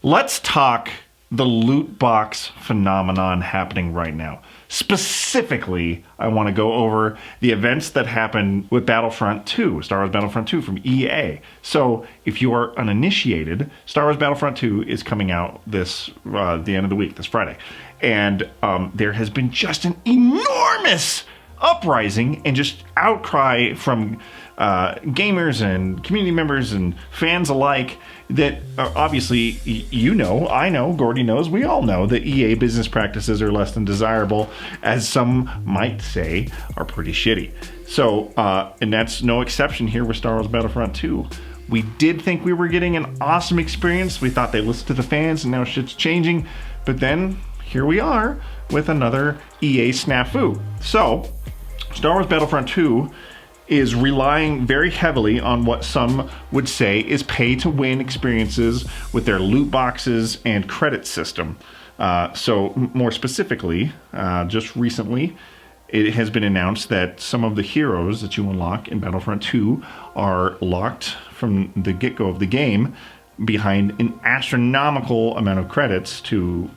Let's talk the loot box phenomenon happening right now. Specifically, I want to go over the events that happened with Battlefront 2, Star Wars Battlefront 2 from EA. So, if you are uninitiated, Star Wars Battlefront 2 is coming out the end of the week, this Friday. And there has been just an enormous uprising and just outcry from gamers and community members and fans alike that obviously I know, Gordy knows, we all know that EA business practices are less than desirable, as some might say are pretty shitty. So, and that's no exception here with Star Wars Battlefront 2. We did think we were getting an awesome experience. We thought they listened to the fans and now shit's changing. But then here we are with another EA snafu. So, Star Wars Battlefront 2 is relying very heavily on what some would say is pay-to-win experiences with their loot boxes and credit system. So more specifically, just recently, it has been announced that some of the heroes that you unlock in Battlefront 2 are locked from the get-go of the game behind an astronomical amount of credits to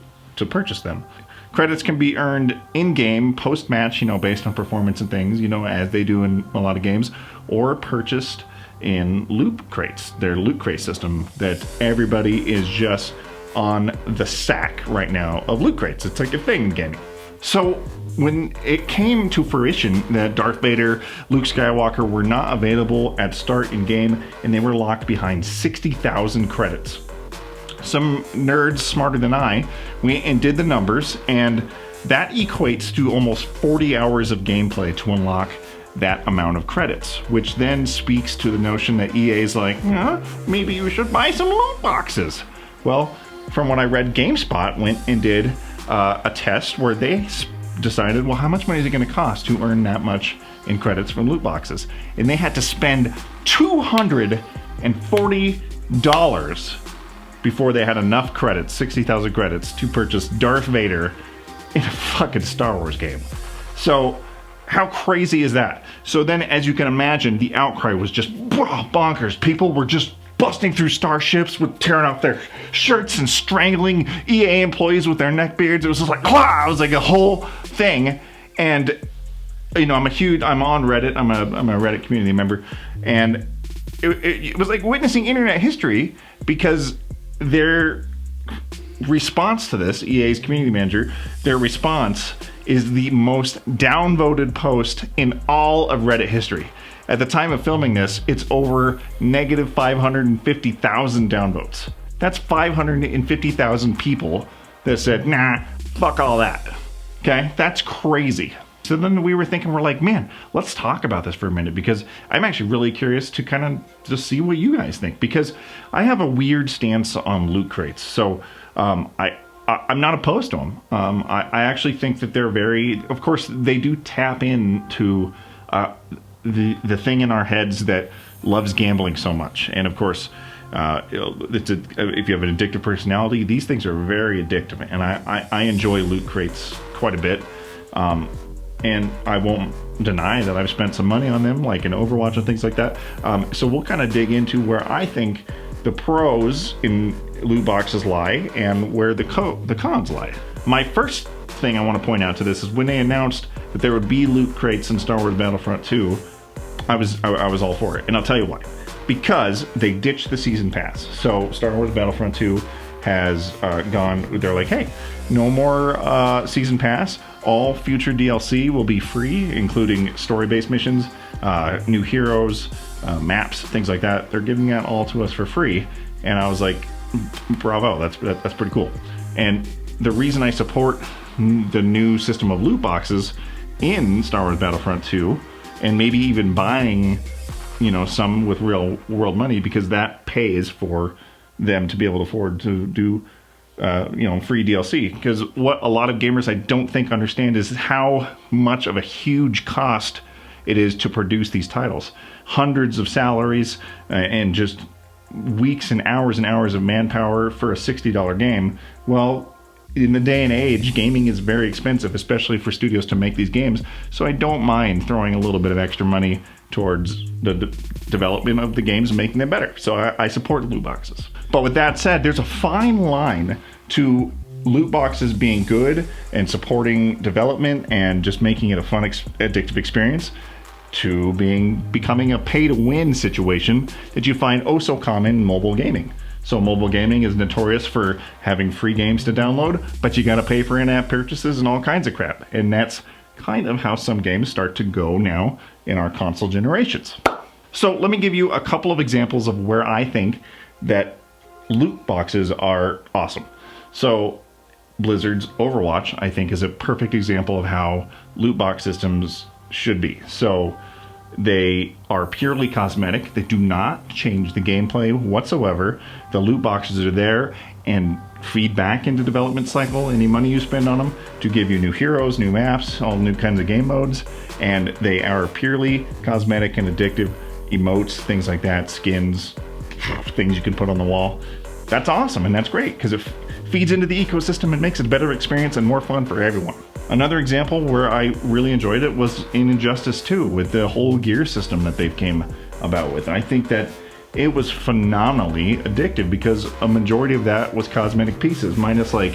purchase them. Credits can be earned in-game, post-match, based on performance and things, as they do in a lot of games, or purchased in loot crates, their loot crate system that everybody is just on the sack right now of loot crates. It's like a thing in gaming. So when it came to fruition that Darth Vader, Luke Skywalker were not available at start in-game, and they were locked behind 60,000 credits. Some nerds smarter than I went and did the numbers, and that equates to almost 40 hours of gameplay to unlock that amount of credits, which then speaks to the notion that EA is like, maybe you should buy some loot boxes. Well, from what I read, GameSpot went and did a test where they decided, well, how much money is it going to cost to earn that much in credits from loot boxes? And they had to spend $240 before they had enough credits, 60,000 credits, to purchase Darth Vader in a fucking Star Wars game. So, how crazy is that? So then, as you can imagine, the outcry was just bonkers. People were just busting through starships, with tearing off their shirts and strangling EA employees with their neckbeards. It was just like, wow! It was like a whole thing. And, I'm on Reddit. I'm a Reddit community member. And it was like witnessing internet history, because their response to this, EA's community manager, their response is the most downvoted post in all of Reddit history. At the time of filming this, it's over negative 550,000 downvotes. That's 550,000 people that said, nah, fuck all that. Okay? That's crazy. So then we were thinking, we're like, man, let's talk about this for a minute, because I'm actually really curious to kind of just see what you guys think, because I have a weird stance on loot crates. So I'm not opposed to them. I actually think that they're very, of course, they do tap into the thing in our heads that loves gambling so much. And of course, if you have an addictive personality, these things are very addictive. And I enjoy loot crates quite a bit. And I won't deny that I've spent some money on them, like in Overwatch and things like that. So we'll kind of dig into where I think the pros in loot boxes lie and where the cons lie. My first thing I want to point out to this is when they announced that there would be loot crates in Star Wars Battlefront 2, I was all for it. And I'll tell you why. Because they ditched the season pass. So Star Wars Battlefront 2 has they're like, hey, no more season pass. All future DLC will be free, including story-based missions, new heroes, maps, things like that. They're giving that all to us for free. And I was like, bravo, that's pretty cool. And the reason I support the new system of loot boxes in Star Wars Battlefront 2, and maybe even buying, some with real world money, because that pays for them to be able to afford to do free DLC. Because what a lot of gamers I don't think understand is how much of a huge cost it is to produce these titles. Hundreds of salaries and just weeks and hours of manpower for a $60 game. Well, in the day and age, gaming is very expensive, especially for studios to make these games. So I don't mind throwing a little bit of extra money towards the development of the games and making them better. So I support loot boxes. But with that said, there's a fine line to loot boxes being good and supporting development and just making it a fun, addictive experience, to becoming a pay-to-win situation that you find oh so common in mobile gaming. So mobile gaming is notorious for having free games to download, but you gotta pay for in-app purchases and all kinds of crap. And that's kind of how some games start to go now in our console generations. So let me give you a couple of examples of where I think that loot boxes are awesome. So Blizzard's Overwatch, I think, is a perfect example of how loot box systems should be. So they are purely cosmetic. They do not change the gameplay whatsoever. The loot boxes are there and feed back into development cycle any money you spend on them to give you new heroes, new maps, all new kinds of game modes. And they are purely cosmetic and addictive. Emotes, things like that, skins, things you can put on the wall. That's awesome and that's great because it feeds into the ecosystem and makes it a better experience and more fun for everyone. Another example where I really enjoyed it was in Injustice 2 with the whole gear system that they've came about with. And I think that it was phenomenally addictive because a majority of that was cosmetic pieces, minus like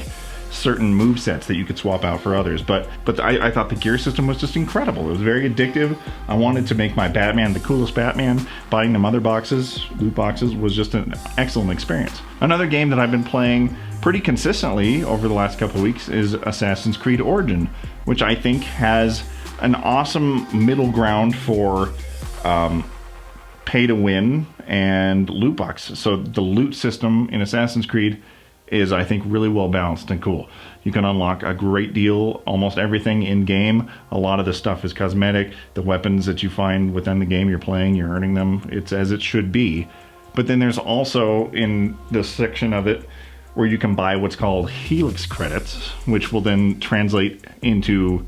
certain move sets that you could swap out for others. But I thought the gear system was just incredible. It was very addictive. I wanted to make my Batman the coolest Batman. Buying them other boxes, loot boxes, was just an excellent experience. Another game that I've been playing pretty consistently over the last couple of weeks is Assassin's Creed Origin, which I think has an awesome middle ground for pay to win and loot boxes. So the loot system in Assassin's Creed is, I think, really well balanced and cool. You can unlock a great deal, almost everything in game. A lot of the stuff is cosmetic. The weapons that you find within the game you're playing, you're earning them. It's as it should be. But then there's also in this section of it where you can buy what's called Helix credits, which will then translate into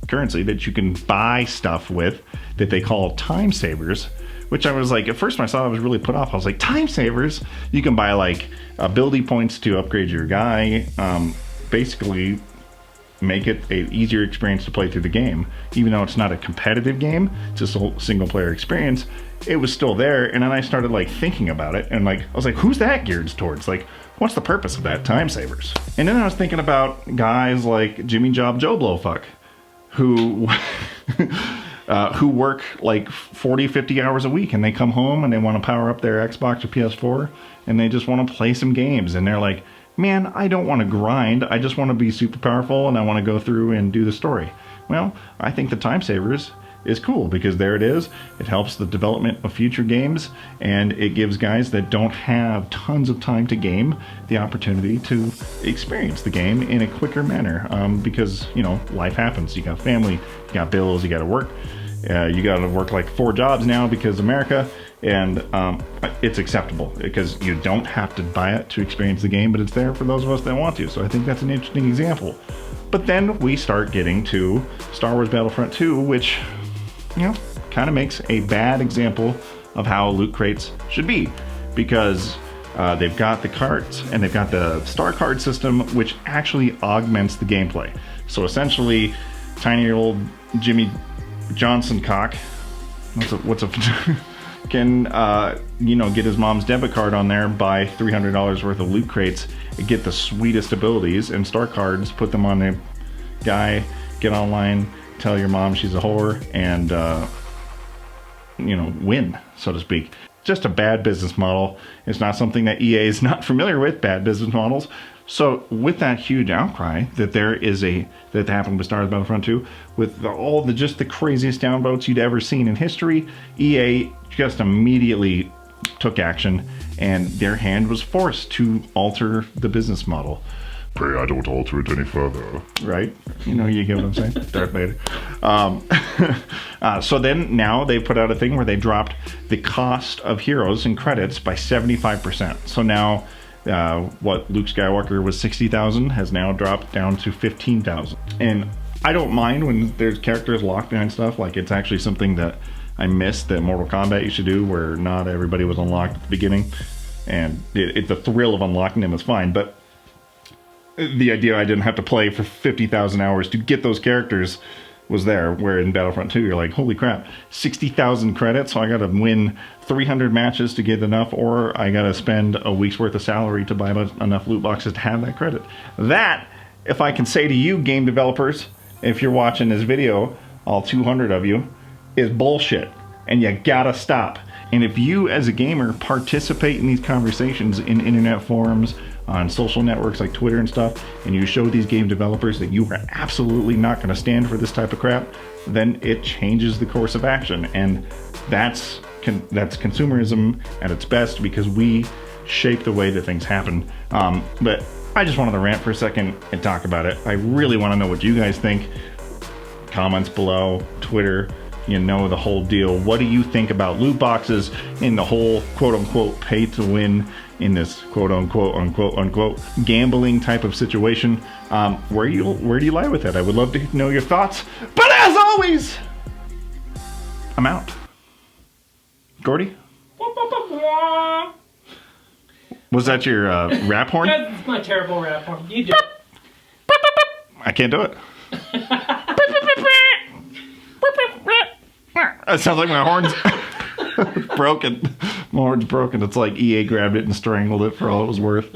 currency that you can buy stuff with that they call time savers, which I was like, at first when I saw it, I was really put off. I was like, time savers? You can buy like ability points to upgrade your guy, basically make it an easier experience to play through the game. Even though it's not a competitive game, it's just a single player experience, it was still there. And then I started like thinking about it and like, I was like, who's that geared towards? Like, what's the purpose of that? Time savers. And then I was thinking about guys like Jimmy Job Joe Blowfuck, who who work like 40, 50 hours a week, and they come home and they want to power up their Xbox or PS4 and they just want to play some games. And they're like, man, I don't want to grind. I just want to be super powerful and I want to go through and do the story. Well, I think the time savers is cool because there it is. It helps the development of future games, and it gives guys that don't have tons of time to game the opportunity to experience the game in a quicker manner, because, you know, life happens. You got family, you got bills, you got to work. You got to work like 4 jobs now because America, and it's acceptable because you don't have to buy it to experience the game, but it's there for those of us that want to. So I think that's an interesting example. But then we start getting to Star Wars Battlefront 2, which, you know, kind of makes a bad example of how loot crates should be, because they've got the carts and they've got the star card system, which actually augments the gameplay. So essentially, tiny old Jimmy Johnson cock, can you know, get his mom's debit card on there, buy $300 worth of loot crates, and get the sweetest abilities and star cards, put them on the guy, get online, tell your mom she's a whore, and you know, win, so to speak. Just a bad business model. It's not something that EA is not familiar with, bad business models. So with that huge outcry that that happened with Star Wars Battlefront 2, with just the craziest downvotes you'd ever seen in history, EA just immediately took action, and their hand was forced to alter the business model. Pray I don't alter it any further. Right? You know, you get what I'm saying? Darth Vader. So then now they put out a thing where they dropped the cost of heroes and credits by 75%. So now what Luke Skywalker was 60,000 has now dropped down to 15,000. And I don't mind when there's characters locked behind stuff. Like, it's actually something that I missed that Mortal Kombat used to do, where not everybody was unlocked at the beginning. And the thrill of unlocking them is fine. But the idea I didn't have to play for 50,000 hours to get those characters was there, where in Battlefront 2 you're like, holy crap, 60,000 credits, so I gotta win 300 matches to get enough, or I gotta spend a week's worth of salary to buy enough loot boxes to have that credit. That, if I can say to you game developers, if you're watching this video, all 200 of you, is bullshit, and you gotta stop. And if you as a gamer participate in these conversations in internet forums, on social networks like Twitter and stuff, and you show these game developers that you are absolutely not going to stand for this type of crap, then it changes the course of action. And that's consumerism at its best, because we shape the way that things happen. But I just wanted to rant for a second and talk about it. I really want to know what you guys think. Comments below, Twitter, you know, the whole deal. What do you think about loot boxes in the whole quote-unquote pay to win in this quote-unquote gambling type of situation? Where do you lie with it? I would love to know your thoughts. But as always, I'm out. Gordy? Was that your rap horn? That's my terrible rap horn. You do it. I can't do it. It sounds like my horn's broken. My horn's broken. It's like EA grabbed it and strangled it for all it was worth.